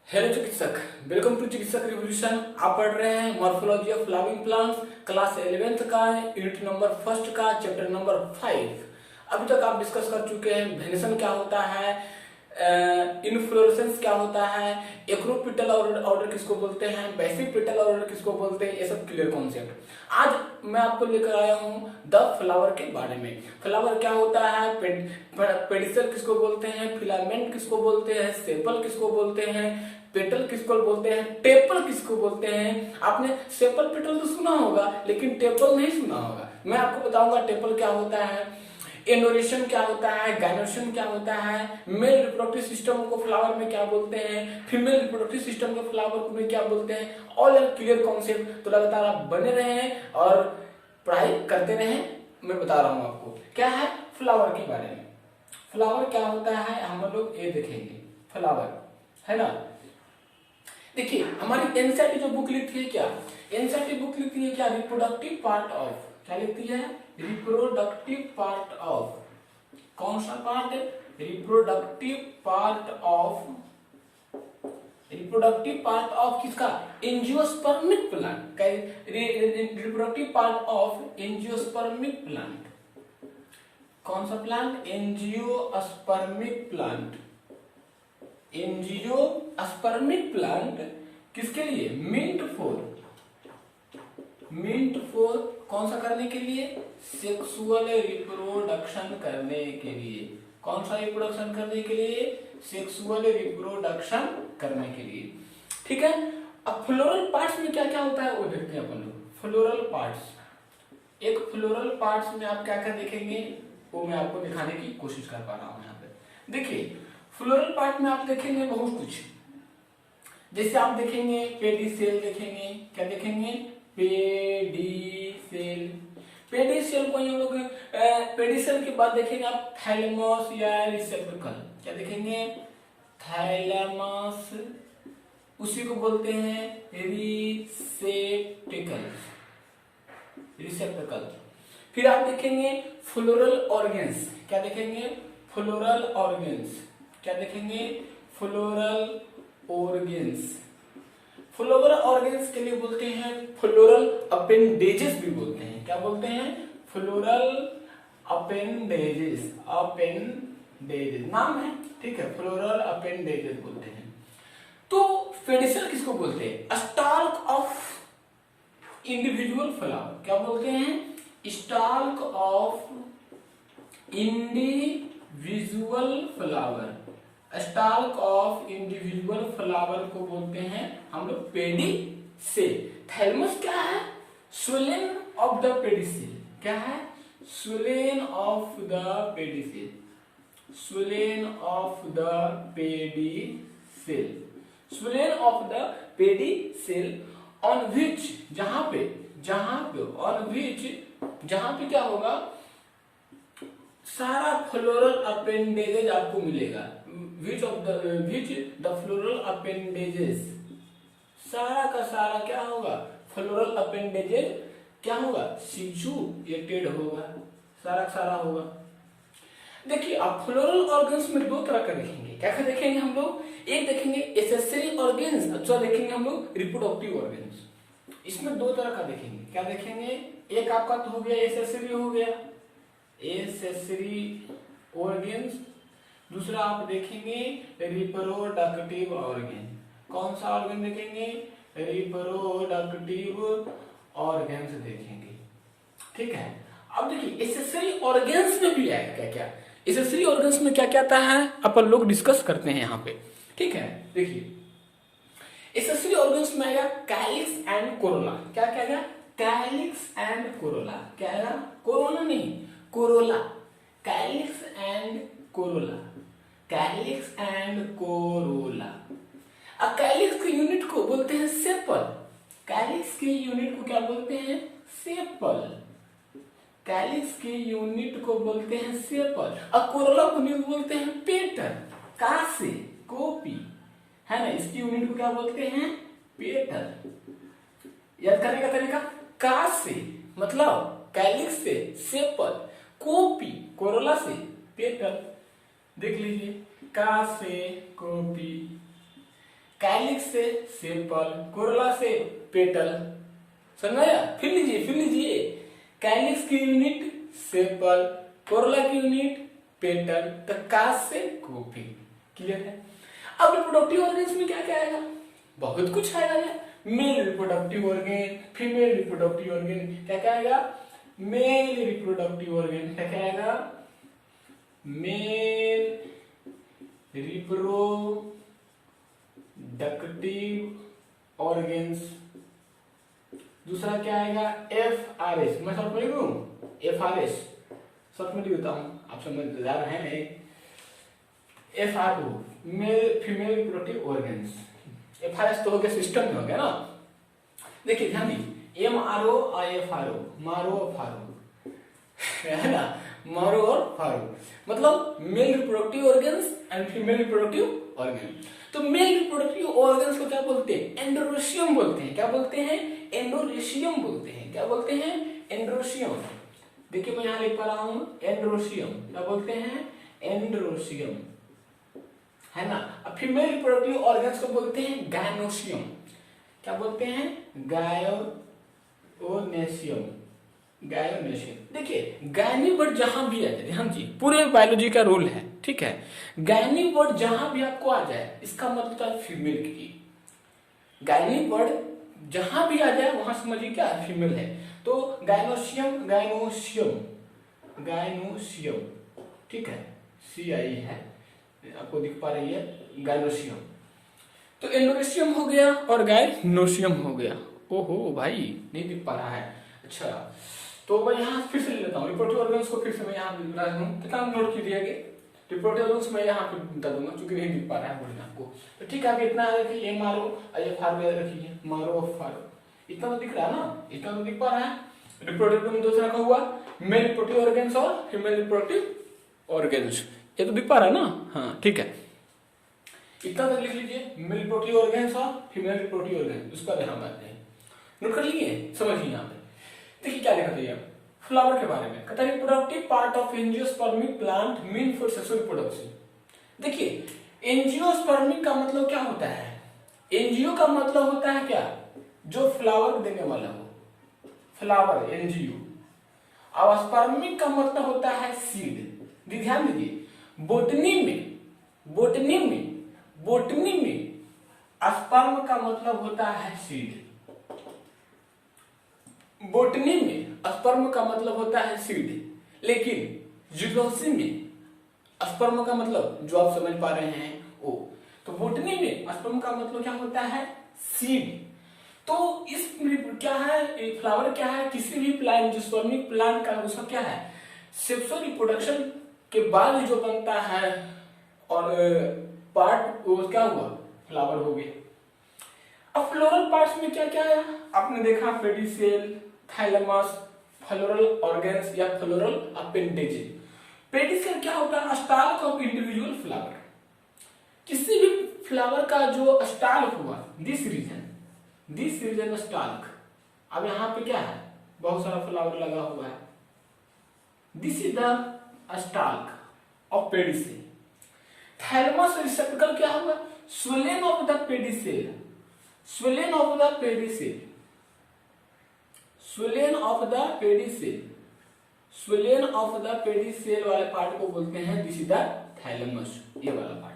Hello चिकित्सक, welcome to चिकित्सक revolution. आप पढ़ रहे हैं morphology of flowering plants, class 11th का यूनिट नंबर फर्स्ट का चैप्टर नंबर 5। अभी तक आप डिस्कस कर चुके हैं वेनेसन क्या होता है, इनफ्लोरेसेंस क्या होता है, एक्रोपिटल ऑर्डर किसको बोलते हैं, बेसिपिटल ऑर्डर किसको बोलते हैं, ये सब क्लियर कॉन्सेप्ट। आज मैं आपको लेकर आया हूँ द फ्लावर के बारे में। फ्लावर क्या होता है, पेडिसल किसको बोलते हैं, फिलामेंट किसको बोलते हैं, सेपल किसको बोलते हैं, पेटल किसको बोलते हैं, टेपल किसको बोलते हैं। आपने सेपल पेटल तो सुना होगा लेकिन टेपल नहीं सुना होगा। मैं आपको बताऊंगा टेपल क्या होता है, एनोरेशन क्या होता है, गाइनेशन क्या होता है, मेल रिप्रोडक्टिव सिस्टम को फ्लावर में क्या बोलते हैं, फीमेल रिप्रोडक्टिव सिस्टम को फ्लावर में क्या बोलते हैं। All and clear concept. तो लगातार आप बने रहें और पढ़ाई करते रहें। मैं बता रहा हूं आपको क्या है फ्लावर के बारे में। फ्लावर क्या होता है हम लोग ये देखेंगे। फ्लावर है ना, देखिए हमारी एनसीईआरटी जो बुक लिखती है क्या, एनसीईआरटी बुक लिखती है क्या, रिप्रोडक्टिव पार्ट ऑफ, क्या लिखती है, रिप्रोडक्टिव पार्ट ऑफ। कौन सा part, reproductive part of, reproductive part of किसका, angiospermic plant. Reproductive part of angiospermic plant. कौन सा plant, angiospermic plant. Angiospermic plant किसके लिए, मिंट फोर कौन सा करने के लिए, सेक्सुअल रिप्रोडक्शन करने के लिए। कौन सा रिप्रोडक्शन करने के लिए, सेक्सुअल रिप्रोडक्शन करने के लिए। ठीक है। अब फ्लोरल पार्ट्स में क्या क्या होता है वो देखते हैं अपन लोग। फ्लोरल पार्ट्स, एक फ्लोरल पार्ट्स में आप क्या क्या देखेंगे वो मैं आपको दिखाने की कोशिश कर पा रहा हूं यहाँ पे। देखिए फ्लोरल पार्ट में आप देखेंगे बहुत कुछ, जैसे आप देखेंगे पेडिसेल देखेंगे, क्या देखेंगे, पेडिसेल। पेडिसेल को हम लोग पेडिसेल के बाद देखेंगे आप थैलेमस या रिसेप्टिकल, क्या देखेंगे, थैलेमस, उसी को बोलते हैं रिसेप्टिकल, रिसेप्टिकल। फिर आप देखेंगे फ्लोरल ऑर्गन्स, क्या देखेंगे, फ्लोरल ऑर्गन्स, क्या देखेंगे, फ्लोरल ऑर्गन्स। फ्लोरल ऑर्गन्स के लिए बोलते हैं फ्लोरल अपेंडेजेस भी बोलते हैं, क्या बोलते हैं, फ्लोरल अपेंडेजेस, अपेंडेजेस नाम है, ठीक है, फ्लोरल अपेंडेजेस बोलते हैं। तो पेडिसल किसको बोलते हैं, स्टाल्क ऑफ इंडिविजुअल फ्लावर, क्या बोलते हैं, stalk of individual flower. Stalk of individual flower को बोलते हैं हम लोग पेडिसेल। थैलेमस क्या है, स्वेलेन ऑफ द पेडिसेल, क्या है, swollen of the pedicel, swollen of the pedicel, swollen of the pedicel on which, जहां पे ऑन विच, जहां पे क्या होगा, सारा फ्लोरल अपेंडेजेस आपको मिलेगा। विच द फ्लोरल अपेंडेजेस, सारा का सारा क्या होगा, फ्लोरल अपेंडेजेस क्या होगा, सिचुएटेड होगा, सारा का सारा होगा। देखिए आप फ्लोरल ऑर्गन्स में दो तरह का देखेंगे, क्या क्या देखेंगे हम लोग, एक देखेंगे एसेसरी ऑर्गन्स, दूसरा देखेंगे हम लोग रिप्रोडक्टिव ऑर्गन्स। इसमें दो तरह का देखेंगे, क्या देखेंगे, एक आपका तो हो गया एसेसरी, हो गया एसेसरी ऑर्गन्स, दूसरा आप देखेंगे रिप्रोडक्टिव ऑर्गन। कौन सा ऑर्गन देखेंगे, रिप्रोडक्टिव ऑर्गन्स देखेंगे, ठीक है। अब देखिए एसेसरी ऑर्गन्स में भी आएगा क्या क्या, एसेसरी ऑर्गन्स में क्या क्या आता है अपन लोग डिस्कस करते हैं यहाँ पे, ठीक है। देखिए एसेसरी ऑर्गन्स में आएगा कैलिक्स एंड कोरोला, क्या क्या आएगा, कैलिक्स एंड कोरोला, क्या आएगा, कोरोना नहीं, Corolla, calyx and Corolla, calyx and Corolla. अब कैलिक्स के यूनिट को बोलते हैं सेपल, कैलिक्स के यूनिट को क्या बोलते हैं, सेपल, कैलिक्स के यूनिट को बोलते हैं सेपल। और कोरोला को बोलते हैं पेटल, का से कॉपी, है ना, इसकी यूनिट को क्या बोलते हैं, पेटल। याद करने का तरीका, का से मतलब कैलिक्स से सेपल, कॉपी कोरोला से पेटल। देख लीजिए, का से कॉपी, कैलिक्स से सेपल, कोरोला से पेटल। समझ आया? फिर लीजिए कैलिक्स की यूनिट सेपल, कोरोला की यूनिट पेटल, तो कास से कोपी। क्लियर है? अब रिप्रोडक्टिव ऑर्गन्स में क्या क्या आएगा? बहुत कुछ आएगा। Male reproductive organ, female reproductive organ, क्या क्या आएगा? मेल रिप्रोडक्टिव ऑर्गन, क्या क्या आएगा? Male reproductive organs. दूसरा क्या आएगा? FRS। मैं शॉर्ट में लिख दूं? FRS शॉर्ट में लिख देता हूं, आप समझदार हैं नहीं। FRO male female reproductive organs. FRS तो हो गया, सिस्टम में हो गया ना। देखिए ध्यान दीजिए, MRO और FRO, मारो और फारो, है ना? मारो और फारो मतलब male reproductive organs and female reproductive organ. तो मेल रिप्रोडक्टिव ऑर्गन्स को क्या बोलते हैं? एंडोरेशियम बोलते हैं। क्या बोलते हैं? एंडोरेशियम बोलते हैं। क्या बोलते हैं? एंडोरेशियम। देखिए मैं यहां लिख पा रहा हूं एंडोरेशियम। क्या बोलते हैं? एंडोरेशियम, है ना? अब फीमेल रिप्रोडक्टिव ऑर्गन्स को बोलते हैं गायनोशियम। क्या बोलते हैं? गायोनेशियम। गायोनेशियम। देखिए गायनी वर्ड जहां भी आ जाए, ध्यान दीजिए, पूरे बायोलॉजी का रूल है, ठीक है? गायनी वर्ड जहां भी आपको आ जाए, इसका मतलब है फीमेल की। गायनी वर्ड जहां भी आ जाए वहां समझिए क्या फीमेल है। तो गायनोशियम, गायनोशियम, गायनोशियम, ठीक है? CI है, आपको दिख पा रही है, गायनोशियम। तो एंडोरेशियम हो गया और गायनोशियम हो गया। ओहो भाई नहीं दिख पा रहा है। अच्छा, तो मैं यहाँ फिर से ले लेता हूँ रिप्रोडक्टिव ऑर्गन्स को, फिर से मैं यहाँ बता दूँ, कितना नोट कीजिए आगे। रिप्रोडक्टिव ऑर्गन्स मैं यहाँ पे बता दूंगा क्योंकि नहीं दिख पा रहा है बोलने आपको। तो ठीक है, आप इतना याद रखिए, MRO और FRO याद रखिए, मारो और फारो। इतना तो दिख रहा है ना? इतना तो दिख पा रहा है। रिप्रोडक्टिव में दूसरा का हुआ मेल रिप्रोडक्टिव ऑर्गन्स और फीमेल रिप्रोडक्टिव ऑर्गन्स, ये तो दिख पा रहा है ना? हाँ ठीक है, इतना तक लिख लीजिए, मेल रिप्रोडक्टिव ऑर्गन्स और फीमेल रिप्रोडक्टिव ऑर्गन्स, उसका ध्यान रखते हैं। नोट कर लिए? समझिए यहाँ पे देखिए क्या लिखा है फ्लावर के बारे में। कहता है reproductive part of angiospermic plant mean for sexual reproduction. देखिए एंजियोस्पर्मिक का मतलब क्या होता है? एंजियो का मतलब होता है क्या? जो फ्लावर देने वाला हो, फ्लावर एंजियो। और स्पर्मिक का मतलब होता है सीड। ध्यान दीजिए, बोटनी में स्पर्म का मतलब होता है सीड। बोटनी में स्पर्म का मतलब होता है सीड, लेकिन जूलॉजी में स्पर्म का मतलब जो आप समझ पा रहे हैं वो। तो बोटनी में स्पर्म का मतलब क्या होता है? सीड। तो इस क्या है, फ्लावर क्या है? किसी भी प्लांट, जो स्पर्मिक प्लांट का उसका क्या है? सेक्सुअल रिप्रोडक्शन के बाद जो बनता है और पार्ट, वो क्या हुआ? फ्लावर हो गया। अब फ्लोरल पार्ट्स में क्या क्या है? आपने देखा पेडिसेल, थैलेमस, फ्लोरल ऑर्गन्स या फ्लोरल अपेंडेज। पेडिसेल क्या होता है? Stalk of individual flower. किसी भी फ्लावर का जो स्टाल्क हुआ, दिस रीजन स्टाल्क। अब यहाँ पे क्या है? बहुत सारा फ्लावर लगा हुआ है। This is the stalk of pedicel. Thalamus रिसेप्टिकल क्या होगा? Swollen of the pedicel. Swollen of the pedicel, swollen of the pedicel, swollen of the pedicel वाले पार्ट को बोलते हैं दिस इज द थैलेमस, ये वाला पार्ट,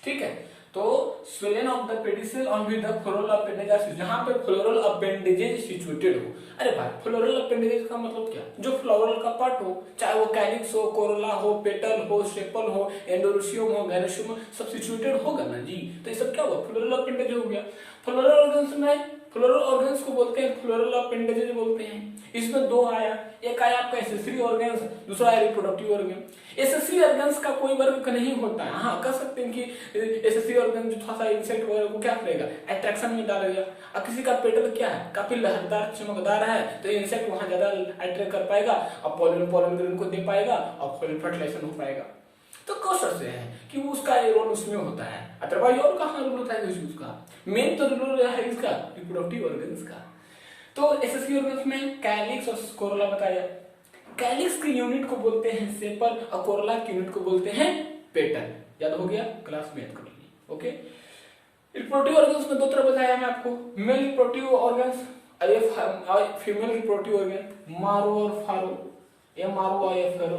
ठीक है? तो स्वेलन ऑफ द पेडिसेल और विद द फ्लोरल अपेंडेजेस, जहां पे फ्लोरल अपेंडेजेस सिचुएटेड हो। अरे भाई फ्लोरल अपेंडेजेस का मतलब क्या? जो फ्लोरल का पार्ट हो, चाहे वो कैलिक्स हो, कोरोला हो, पेटल हो, सेपल हो, एंडोरेशियम हो, गायनोशियम हो, सब सिचुएटेड होगा ना जी। तो ये सब क्या हुआ? फ्लोरल अपेंडेज हो गया। फ्लोरल ऑर्गन्स में, फ्लोरल ऑर्गन्स को बोलते हैं फ्लोरल अपेंडेजेस बोलते हैं। इसमें दो आया, एक आया आपका एसेसरी ऑर्गन्स, दूसरा है रिप्रोडक्टिव ऑर्गन। एसेसरी ऑर्गन्स का कोई वर्ग नहीं होता है। हाँ कह सकते हैं कि एसेसरी ऑर्गन जो थोड़ा सा इंसेक्ट वगैरह को क्या करेगा? अट्रैक्शन में डालेगा। अब किसी का पेटल क्या है? काफी लहरदार, चमकदार है, तो इंसेक्ट वहां ज्यादा अट्रैक्ट कर पाएगा और पोलन ग्रेन को दे पाएगा और फर्टिलाइजेशन हो पाएगा। तो कौशल से है कि वो उसका रोल उसमें होता है, अदरवाइज और कहाँ रोल होता है उसका? मेन तो रोल है इसका रिप्रोडक्टिव ऑर्गन्स का। तो एसेसरी ऑर्गन्स में कैलिक्स और कोरोला बताया। कैलिक्स की यूनिट को बोलते हैं सेपल और कोरोला की यूनिट को बोलते हैं पेटल। याद हो गया? क्लास में याद कर लीजिए, ओके? रिप्रोडक्टिव ऑर्गन्स में दो तरह बताया मैं आपको, male reproductive organs, female reproductive organ, मारो और फारो, या मारो और या फेरो,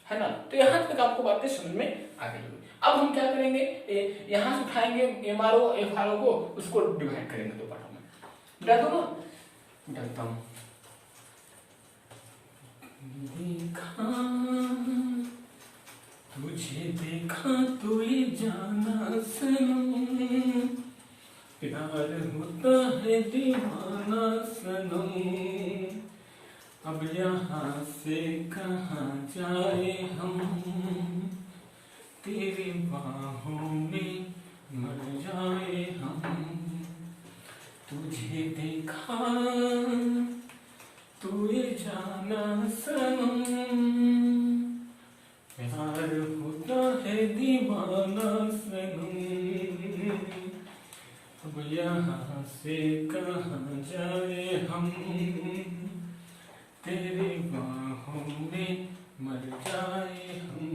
है ना। तो यहाँ तक आपको बातें समझ में आ गई होगी। अब हम क्या करेंगे, यहाँ से उठाएंगे एमआरओ एफआरओ को, उसको डिवाइड करेंगे दो पार्टों में। बता दो ना, डालता हूँ। देखा तुझे देखा तो ये जाना सनम, प्यार होता है दीवाना सनम, अब यहाँ से कहाँ जाए हम, तेरी बाहों में मर जाए हम, तुझे देखा तू ये जाना सनम, प्यार होता है दीवाना सनम, अब यहाँ से कहाँ जाए हम, तेरी बाहों में मर जाए हम।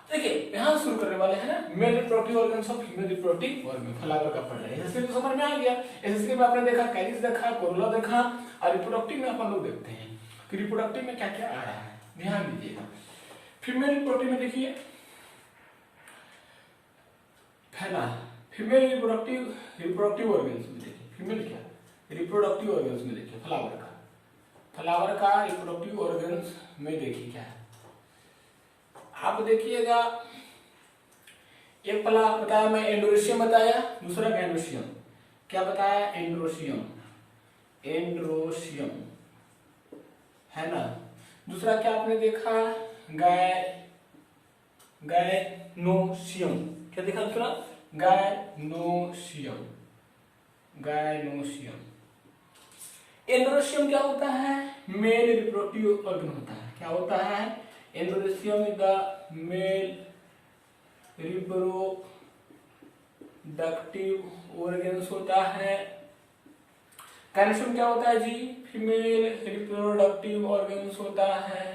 देखिए यहाँ शुरू करने वाले हैं ना, मेल रिप्रोडक्टिव ऑर्गन्स और फीमेल रिप्रोडक्टिव ऑर्गन, फलावर का पढ़ रहे हैं। एसएससी तो समझ में आ गया, एसएससी में आपने देखा कैरिस देखा, कोरोला देखा, और रिप्रोडक्टिव में अपन लोग देखते हैं कि रिप्रोडक्टिव में क्या क्या आ रहा है। ध्यान दीजिएगा, फीमेल रिप्रोडक्टिव में देखिए पहला फीमेल रिप्रोडक्टिव ऑर्गन्स में देखिए, फीमेल क्या रिप्रोडक्टिव ऑर्गन्स में देखिए, फ्लावर का रिप्रोडक्टिव ऑर्गन्स में देखिए क्या है। आप देखिएगा, एक पहला बताया मैं एंड्रोशियम बताया, दूसरा गैनोशियम, क्या बताया एंड्रोशियम, एंड्रोशियम है ना। दूसरा क्या आपने देखा गायनोशियम, क्या देखा दूसरा गायनोशियम, गायनोशियम। एंड्रोशियम क्या होता है, मेल रिप्रोडक्टिव ऑर्गन होता है। क्या होता है, androecium is the male reproductive organs होता है। गैनोशियम क्या होता है जी, फीमेल रिप्रोडक्टिव ऑर्गन्स होता है।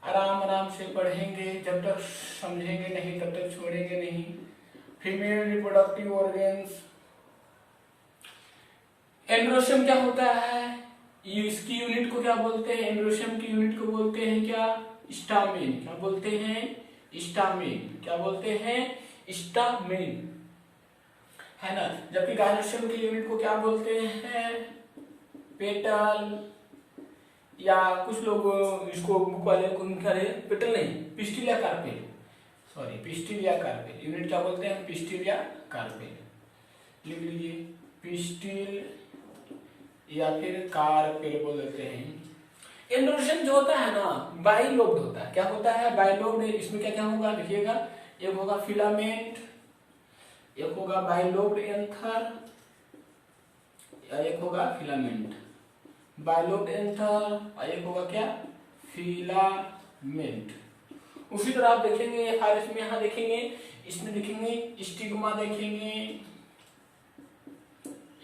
आराम आराम से पढ़ेंगे, जब तक समझेंगे नहीं तब तक छोड़ेंगे नहीं। फीमेल रिप्रोडक्टिव ऑर्गन्स, एंड्रोशियम क्या होता है, इसकी यूनिट को क्या बोलते हैं, एंड्रोशियम की यूनिट को बोलते हैं क्या, स्टामेन। क्या बोलते हैं, स्टामेन। क्या बोलते हैं, स्टामेन, है ना। जबकि गायनोशियम की यूनिट को क्या बोलते हैं, पेटल, या कुछ लोग इसको बुक वाले को पेटल नहीं, पिस्टिल या कार्पेल, सॉरी पिस्टिल या कार्पेल, यूनिट क्या बोलते हैं, पिस्टिल या कार्पेल, लिख लीजिए, पिस्टिल या फिर कार्पेल बोल देते हैं। एंड्रोशियम जो होता है ना, बाइलोब्ड होता है। क्या होता है, बाइलोब्ड। इसमें क्या क्या होगा लिखिएगा, एक होगा फिलामेंट, एक होगा बाइलोब्ड एंथर, या एक होगा फिलामेंट, बाइलोब्ड एंथर, और एक होगा क्या, फिलामेंट। उसी तरह आप देखेंगे और इसमें यहाँ देखेंगे, इसमें देखेंगे स्टिग्मा, देखेंगे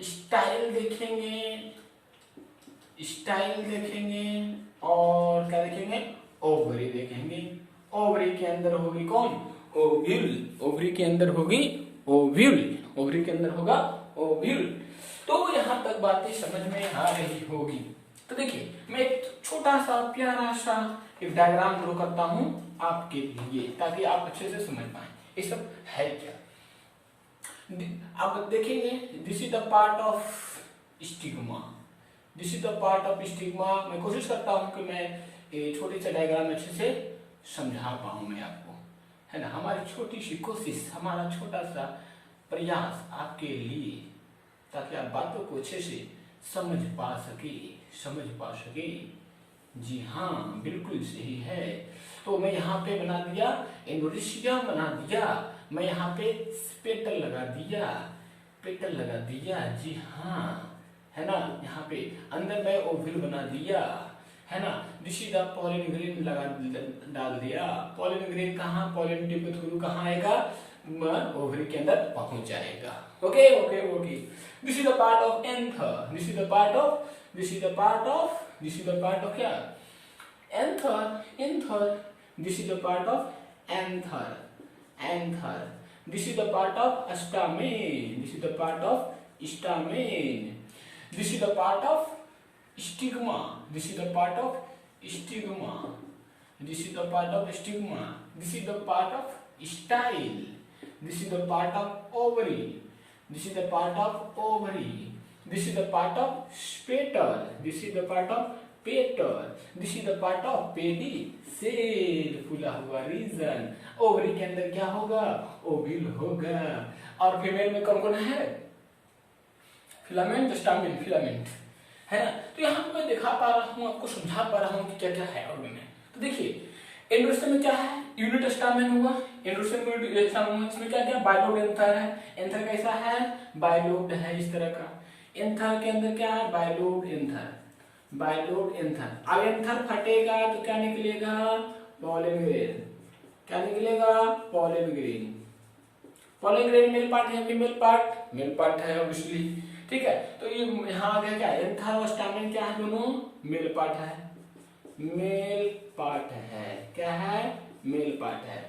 स्टाइल, देखेंगे स्टाइल, देखेंगे और क्या देखेंगे, ओवरी देखेंगे। ओवरी के अंदर होगी कौन, ओव्यूल। ओवरी के अंदर होगी ओव्यूल, ओवरी के अंदर होगा ओव्यूल। तो यहाँ तक बातें समझ में आ रही होगी। तो देखिए मैं एक छोटा सा प्यारा सा एक डायग्राम ड्रॉ करता हूँ आपके लिए, ताकि आप अच्छे से समझ पाए ये सब है क्या। आप देखेंगे, this is the part of stigma, this is the part of stigma. मैं कोशिश करता हूँ कि मैं ये छोटी सी डायग्राम अच्छे से समझा पाऊँ मैं आपको, है ना। हमारी छोटी सी कोशिश, हमारा छोटा सा प्रयास आपके लिए, ताकि आप बातों को अच्छे से समझ पा सके। जी हाँ, बिल्कुल सही है। तो मैं यहाँ पे बना दिया एंड्रोशियम, बना दिया मैं यहाँ पे पेटल लगा दिया, जी हाँ, है ना। यहाँ पे अंदर मैं ओव्यूल बना दिया, है ना। This is the pollen grain लगा डाल दिया। पॉलिन ग्रेन कहाँ, पॉलिन ट्यूब के थ्रू कहाँ आएगा, ओवरी के अंदर पहुंच जाएगा। Okay. This is the part of anther, this is the part of this is the part of क्या, anther, anther, this is the part of anther, anther, this is the part of stamen, this is the part of stamen, this is the part of stigma, this is the part of stigma, this is the part of stigma, this is the part of style, this is the part of ovary, this is the part of ovary, this is the part of petal, this is the part of petal, this is the part of pedicel, फूला हुआ reason. Ovary के अंदर क्या होगा, ओविल होगा। और female में कौन कौन है, फिलामेंट, स्टामेन, फिलामेंट, है ना। तो यहाँ पे मैं दिखा पा रहा हूँ, आपको समझा पा रहा हूँ कि क्या क्या है ऑर्गन में। तो देखिए एंडोस्टर्म में क्या है, यूनिट स्टामेन हुआ, एंडोस्टर्म में यूनिट स्टामेन हुआ, इसमें क्या क्या बाइलोड एंथर है, एंथर कैसा है, बाइलोड है इस तरह का, एंथर के अंदर क्या है, बाइलोड एंथर, बाइलोड एंथर। अब एंथर फटेगा तो क्या निकलेगा, पॉलन ग्रेन, क्या निकलेगा, pollen grain. Pollen grain male part है, फीमेल पार्ट, मेल पार्ट है ऑब्वियसली, ठीक है। तो ये यहाँ आ गया क्या, एंथर और स्टामेन क्या है, दोनों मेल पार्ट है, मेल पार्ट है, क्या है, मेल पार्ट है।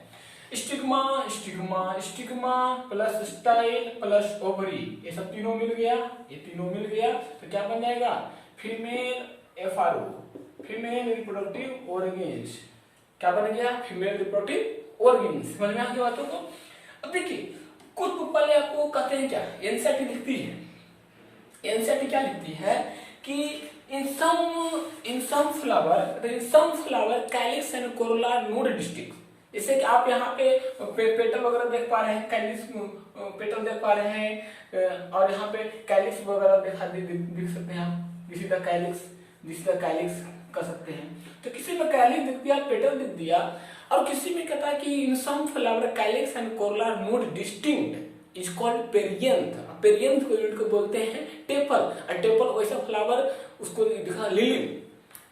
Stigma, stigma, stigma plus style plus ovary, ये सब तीनों मिल गया, ये तीनों मिल गया तो क्या बन जाएगा, female FRO, female reproductive organs. क्या बन गया, फीमेल रिप्रोडक्टिव ऑर्गेन्स। समझ में आ गया बातों को। अब देखिए कुछ बुक वाले आपको कहते हैं क्या, एनसीईआरटी लिखती है, एनसीईआरटी क्या लिखती है कि in some flower calyx and corolla node distinct। जैसे कि आप यहाँ पे पेटल वगैरह देख पा रहे हैं, कैलिक्स पेटल देख पा रहे हैं, और यहाँ पे कैलिक्स वगैरह दिख सकते हैं आप, this is the calyx, this is the calyx कर सकते हैं। तो किसी में कैलिक्स दिख दिया, पेटल दिख दिया, और किसी में कहता है कि in some flower calyx and corolla not distinct is called perianth. Perianth को यूनिट को बोलते हैं टेपल, और टेपल वैसा फ्लावर उसको दिखा लिली।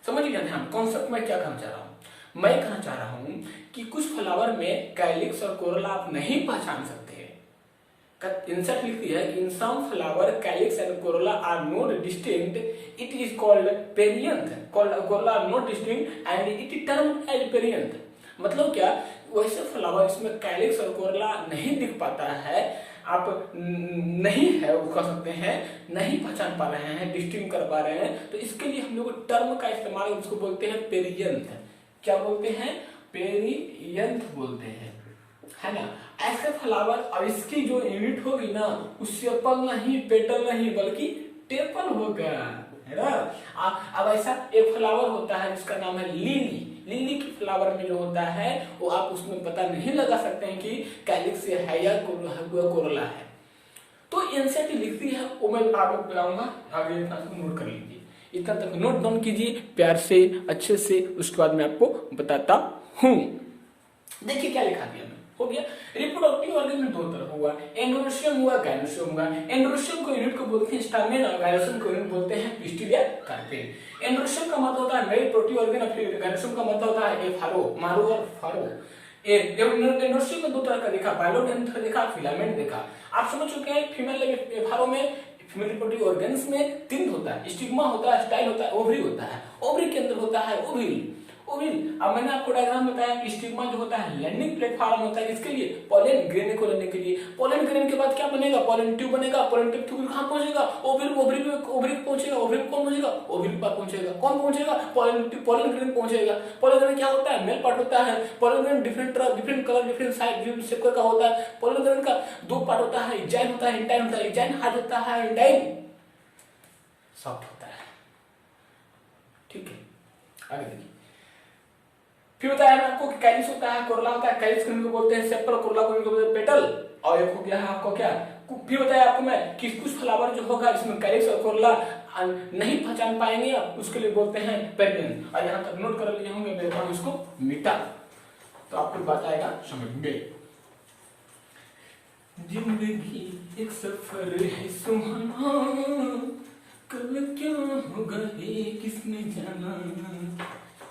समझ गया ध्यान, कॉन्सेप्ट में क्या कहना चाह रहा हूँ, मैं कहना चाह रहा हूँ कि कुछ फ्लावर में कैलिक्स और कोरोला आप नहीं पहचान सकते हैं। इंसर्ट लिखती है कि in some flower calyx and corolla are not distinct, it is called perianth, corolla are not distinct and it term as perianth. मतलब क्या, वैसे फ्लावर इसमें कैलिक्स और कोरोला नहीं दिख पाता है, आप नहीं है वो कह सकते हैं, नहीं पहचान पा रहे हैं, डिस्टिंग कर पा रहे हैं, तो इसके लिए हम लोग टर्म का इस्तेमाल उसको बोलते हैं पेरियंथ। क्या बोलते हैं, पेरियंथ बोलते हैं, है ना। ऐसे फ्लावर, अब इसकी जो यूनिट होगी ना, उससे सेपल नहीं, पेटल नहीं, बल्कि टेपल होगा, है ना। अब ऐसा एक फ्लावर होता है जिसका नाम है लिली। लिली की फ्लावर में जो होता है वो आप उसमें पता नहीं लगा सकते हैं कि कैलिक्स है या कोरोला है। तो एनसीईआरटी लिखती है, वो मैं आपको बताऊंगा, आगे नोट कर लीजिए, इतना तक नोट डाउन कीजिए प्यार से, अच्छे से, उसके बाद मैं आपको बताता हूँ। देखिए क्या लिखा दिया मैं, हो गया। रिप्रोडक्टिव ऑर्गन में दो तरह हुआ, एंडोमेट्रियम हुआ, गायनोसियम हुआ। एंडोमेट्रियम को यूनिट को बोलते हैं स्टामेन, और गायनोसियम को यूनिट बोलते हैं पिस्टिल या कार्पेल। एंडोमेट्रियम का मतलब होता है मेल प्रोटी ऑर्गन, और फिर गायनोसियम का मतलब होता है फारो, मारो और फारो। एंडोमेट्रियम में दो तरह का देखा, बाइलोड एंथर देखा, फिलामेंट देखा। आप समझ चुके हैं, फीमेल फारो में, फीमेल रिप्रोडक्टिव ऑर्गन्स में तीन होता है, स्टिग्मा होता है, स्टाइल होता है, ओवरी होता है। ओवरी के अंदर होता है ओविल, ओविल। अब मैंने आपको डायग्राम बताया कि स्टिग्मा जो होता है लैंडिंग प्लेटफॉर्म होता है, इसके लिए पोलन ग्रेन को लेने के लिए। पोलन ग्रेन के बाद क्या बनेगा, पोलन ट्यूब बनेगा। पोलन ट्यूब कहाँ पहुंचेगा, ओविल, ओवरी में, ओवरी पहुंचेगा। ओवरी कौन पहुंचेगा, ओविल पर पहुंचेगा। कौन पहुंचेगा, पोलन ग्रेन पहुंचेगा। पोलन ग्रेन क्या होता है, मेल पार्ट होता है। पोलन ग्रेन डिफरेंट तरह, different colour, different size, different shape का होता है। पोलन ग्रेन का दो पार्ट होता है, एंजाइम होता है, एंटाइन होता है। एंजाइम हार्ड होता है, एंटाइन सॉफ्ट होता है, ठीक है। आगे देखिए, फिर बताया मैं आपको कि कैलिक्स होता है, कोरोला होता है। कैलिक्स को बोलते हैं सेपल, कोरोला को बोलते हैं पेटल, और एक हो गया है आपको क्या, फिर बताया आपको मैं कि कुछ फ्लावर जो होगा इसमें कैलिक्स और कोरोला नहीं पहचान पाएंगे, उसके लिए बोलते हैं पेरियंथ। और यहाँ तक नोट कर लिए होंगे, मेरे पास इसको मिटा, तो आपको बात आएगा समझ में। जिंदगी एक सफर है सुहाना, कल क्या होगा ये किसने जाना।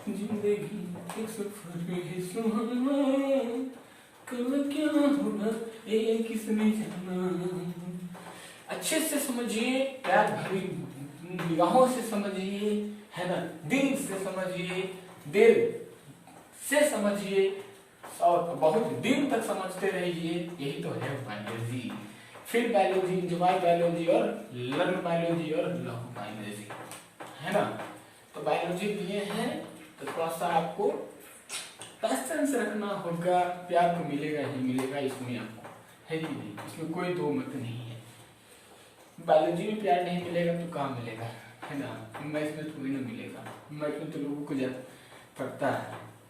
जिंदगी एक सफर है सुहाना, कल क्या होगा ये किसने जाना। अच्छे से समझिए, प्यार भरी निगाहों से समझिए, है ना, दिल से समझिए, दिल से समझिए और बहुत दिन तक समझते रहिए, यही तो है बायोलॉजी। फिर बायोलॉजी, इंजॉय बायोलॉजी और लर्न बायोलॉजी और लव बायोलॉजी, है ना। तो बायोलॉजी लिए हैं तो थोड़ा सा आपको पेशेंस रखना होगा, प्यार तो मिलेगा ही मिलेगा इसमें आपको, है कि नहीं, इसमें कोई दो मत नहीं है। बायोलॉजी में प्यार नहीं मिलेगा तो कहाँ मिलेगा, है ना, मैथ में थोड़ी ना मिलेगा, मैथ में तो लोगों को ज्यादा पड़ता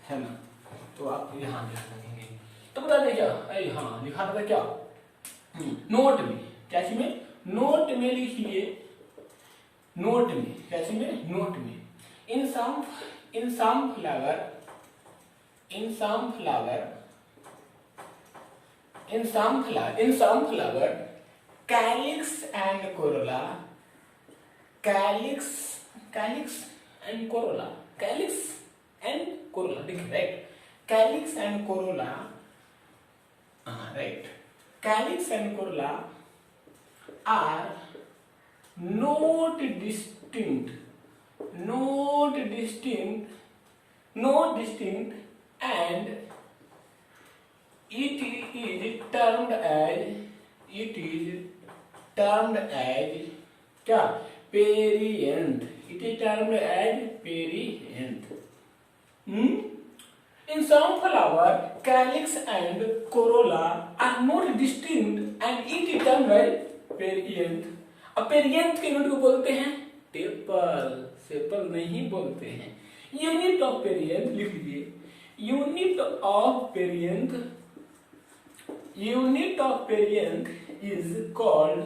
है ना। तो आप यहाँ ध्यान रखेंगे तो बता दें क्या, हाँ लिखा था क्या, नोट में, क्या चीज में, नोट में लिखिए, नोट में, क्या चीज में, नोट में, in some flower, in some flower calyx and corolla, calyx and corolla, देखिए right, calyx and corolla, right, calyx and corolla are not distinct and it is termed as क्या, perianth, it is termed as perianth. In some flower, calyx and corolla are not distinct and it is termed as perianth. अब perianth के unit को बोलते हैं tepal, sepal नहीं बोलते हैं। Unit of perianth लिख लीजिए, unit of perianth is called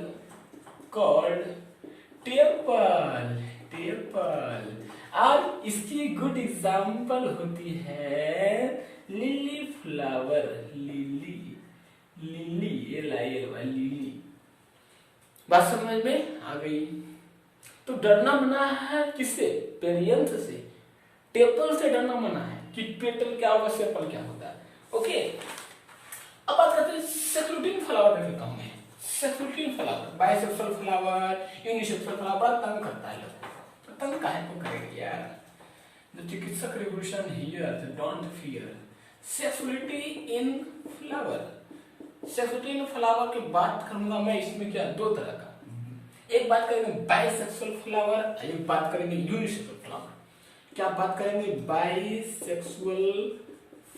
tepal. और इसकी गुड एग्जांपल होती है लिली फ्लावर, लिली, लिली। बात समझ में आ गई। तो डरना मना है किससे, पेरियंथ से, टेपल से डरना मना है कि पेटल क्या होगा, सेपल क्या होता है। ओके, अब बात करते हैं सेक्सुअल फ्लावर देख लेता हूं मैं। Sexual flower, bisexual flower, unisexual flower तंग करता है लोग, तो तंग काहे को करेगा यार। द चिकित्सक revolution here, don't fear sexuality in flower. Sexuality in flower की बात करूंगा मैं, इसमें क्या दो तरह का, एक बात करेंगे बाइसेक्सुअल फ्लावर, एक बात करेंगे यूनिसेक्सुअल फ्लावर। क्या बात करेंगे, बाइसेक्सुअल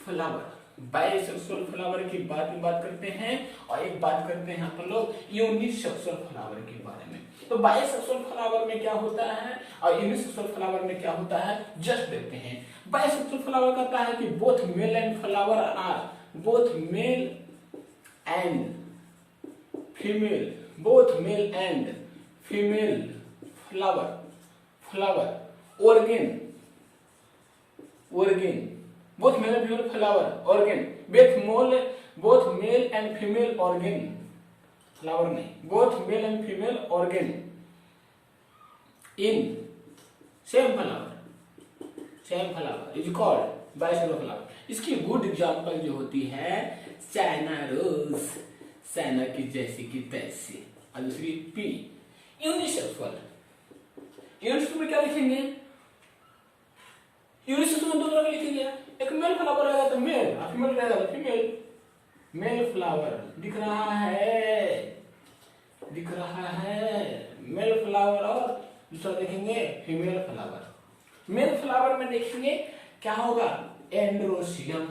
फ्लावर, बाइसेक्सुअल फ्लावर की बात करते हैं, और एक बात करते हैं अपन लोग यूनिसेक्सुअल फ्लावर के बारे में। तो बाइसेक्सुअल फ्लावर में क्या होता है और यूनिसेक्सुअल फ्लावर में क्या होता है, जस्ट देखते हैं। बाइसेक्सुअल फ्लावर कहता है कि both male and flower are, both male and female, both male and female flower organ, both male and female flower organ, both male and female organ, flower नहीं, both male and female organ in same flower is called bisexual flower. इसकी good example जो होती है China rose, China की जैसी की तैसी, और दूसरी पी यूनिसेक्सुअल। यूनिसेक्सुअल में क्या लिखेंगे, यूनिसेक्सुअल में दो तरह लिखेंगे, एक मेल फ्लावर रहेगा तो मेल, और फीमेल रहेगा तो फीमेल। मेल फ्लावर दिख रहा है मेल फ्लावर, और दूसरा देखेंगे फीमेल फ्लावर। मेल फ्लावर में देखेंगे क्या होगा, एंड्रोसियम।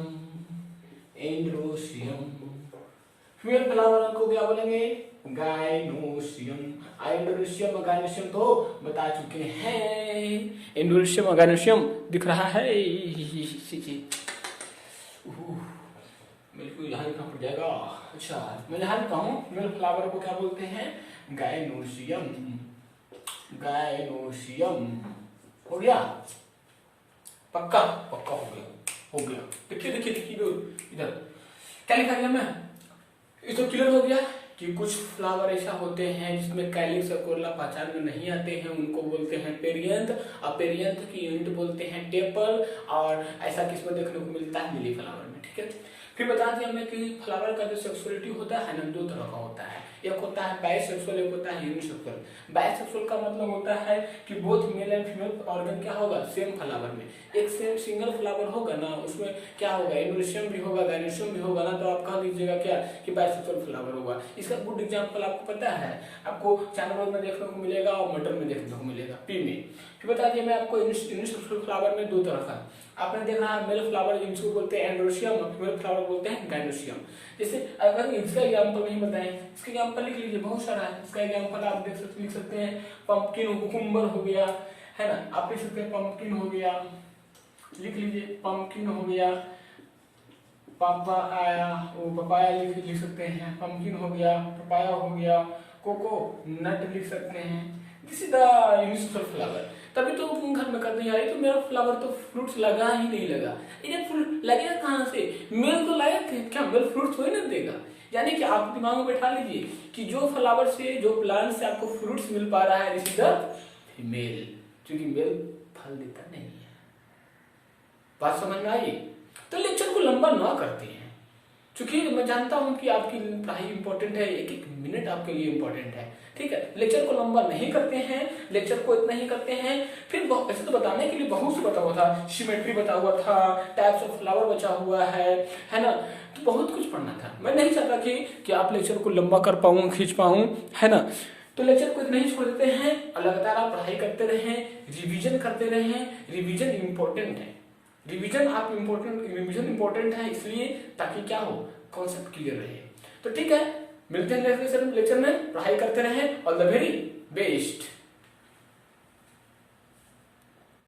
फीमेल फ्लावर को क्या बोलेंगे, गाइनोसियम। एंड्रोसियम गाइनोसियम तो बता चुके हैं, एंड्रोसियम गाइनोसियम दिख रहा है, बिल्कुल यहाँ लिखना पड़ जाएगा। अच्छा मैं यहाँ लिखा हूँ, फीमेल फ्लावर को क्या बोलते हैं, गाइनोसियम। हो गया, पक्का हो गया। देखिए इधर क्या लिखा गया, मैं इसको क्लियर हो गया कि कुछ फ्लावर ऐसा होते हैं जिसमें कैलिक्स और कोरोला पहचान में नहीं आते हैं, उनको बोलते हैं पेरियंथ, और पेरियंथ की यूनिट बोलते हैं टेपल, और ऐसा किसमें देखने को मिलता है, लिली फ्लावर में। ठीक है। फिर बता दिया हमने कि फ्लावर का जो सेक्सुअलिटी होता है ना, दो तरह का होता है। एक होता है बाइसेक्सुअल, एक होता है यूनिसेक्सुअल। बाइसेक्सुअल का मतलब होता है कि both male and female organ क्या होगा सेम फ्लावर में, एक सेम सिंगल फ्लावर होगा ना, उसमें क्या होगा एंड्रोसियम भी होगा गायनोसियम भी होगा ना, तो आप कह दीजिएगा क्या कि बाइसेक्सुअल फ्लावर होगा। इसका गुड एग्जांपल आपको पता है, आपको जानवर में देखने को मिलेगा और मटर में देखने को मिलेगा, पी में। फिर बता दिया मैं आपको यूनिसेक्सुअल फ्लावर में दो तरह का आपने देखा है, मेल फ्लावर जिनको बोलते हैं एंड्रोसियम और फीमेल फ्लावर बोलते हैं गायनोसियम। जैसे अगर इसका एग्जांपल नहीं बताएं, इसका एग्जांपल लिख लीजिए, बहुत सारा है। इसका एग्जांपल आप लिख सकते हैं, पंपकिन कुकुम्बर हो गया, है ना, आप लिख सकते हैं पंपकिन हो गया, लिख लीजिए पंपकिन हो गया, पपाया, वो पपाया लिख सकते हैं, पंपकिन हो गया, पपाया हो गया, कोको नट लिख सकते हैं। This is the unisexual flower. तभी तो तुम घर में करने आ रही, तो मेरा फ्लावर तो फ्रूट्स लगा ही नहीं लगा। ये फ्रूट लगेगा कहाँ से, मेल तो लाया थे क्या, मेल फ्रूट्स थोड़ी ना देगा। यानी कि आप दिमाग में बैठा लीजिए कि जो फ्लावर से, जो प्लांट से आपको फ्रूट्स मिल पा रहा है, दिस इज द फीमेल, क्योंकि मेल फल देता नहीं है। बात समझ में आई? तो लेक्चर को लंबा ना करते हैं, क्योंकि मैं जानता हूं कि आपकी पढ़ाई इंपॉर्टेंट है, एक एक मिनट आपके लिए इंपॉर्टेंट है, ठीक है। लेक्चर को लंबा नहीं करते हैं, लेक्चर को इतना ही करते हैं। फिर ऐसे तो बताने के लिए बहुत से बता हुआ था, सिमेट्री बता हुआ था, टाइप्स ऑफ फ्लावर बचा हुआ है ना, तो बहुत कुछ पढ़ना था। मैं नहीं चाहता कि आप लेक्चर को लंबा कर पाऊँ, खींच पाऊँ, है ना। तो लेक्चर को इतना ही छोड़ देते हैं और लगातार आप पढ़ाई करते रहें, रिविजन करते रहें। रिविजन इंपॉर्टेंट है, रिवीजन इंपॉर्टेंट है इसलिए ताकि क्या हो, कॉन्सेप्ट क्लियर रहे। तो ठीक है, मिलते हैं नेक्स्ट लेक्चर में, पढ़ाई करते रहें। All the very best.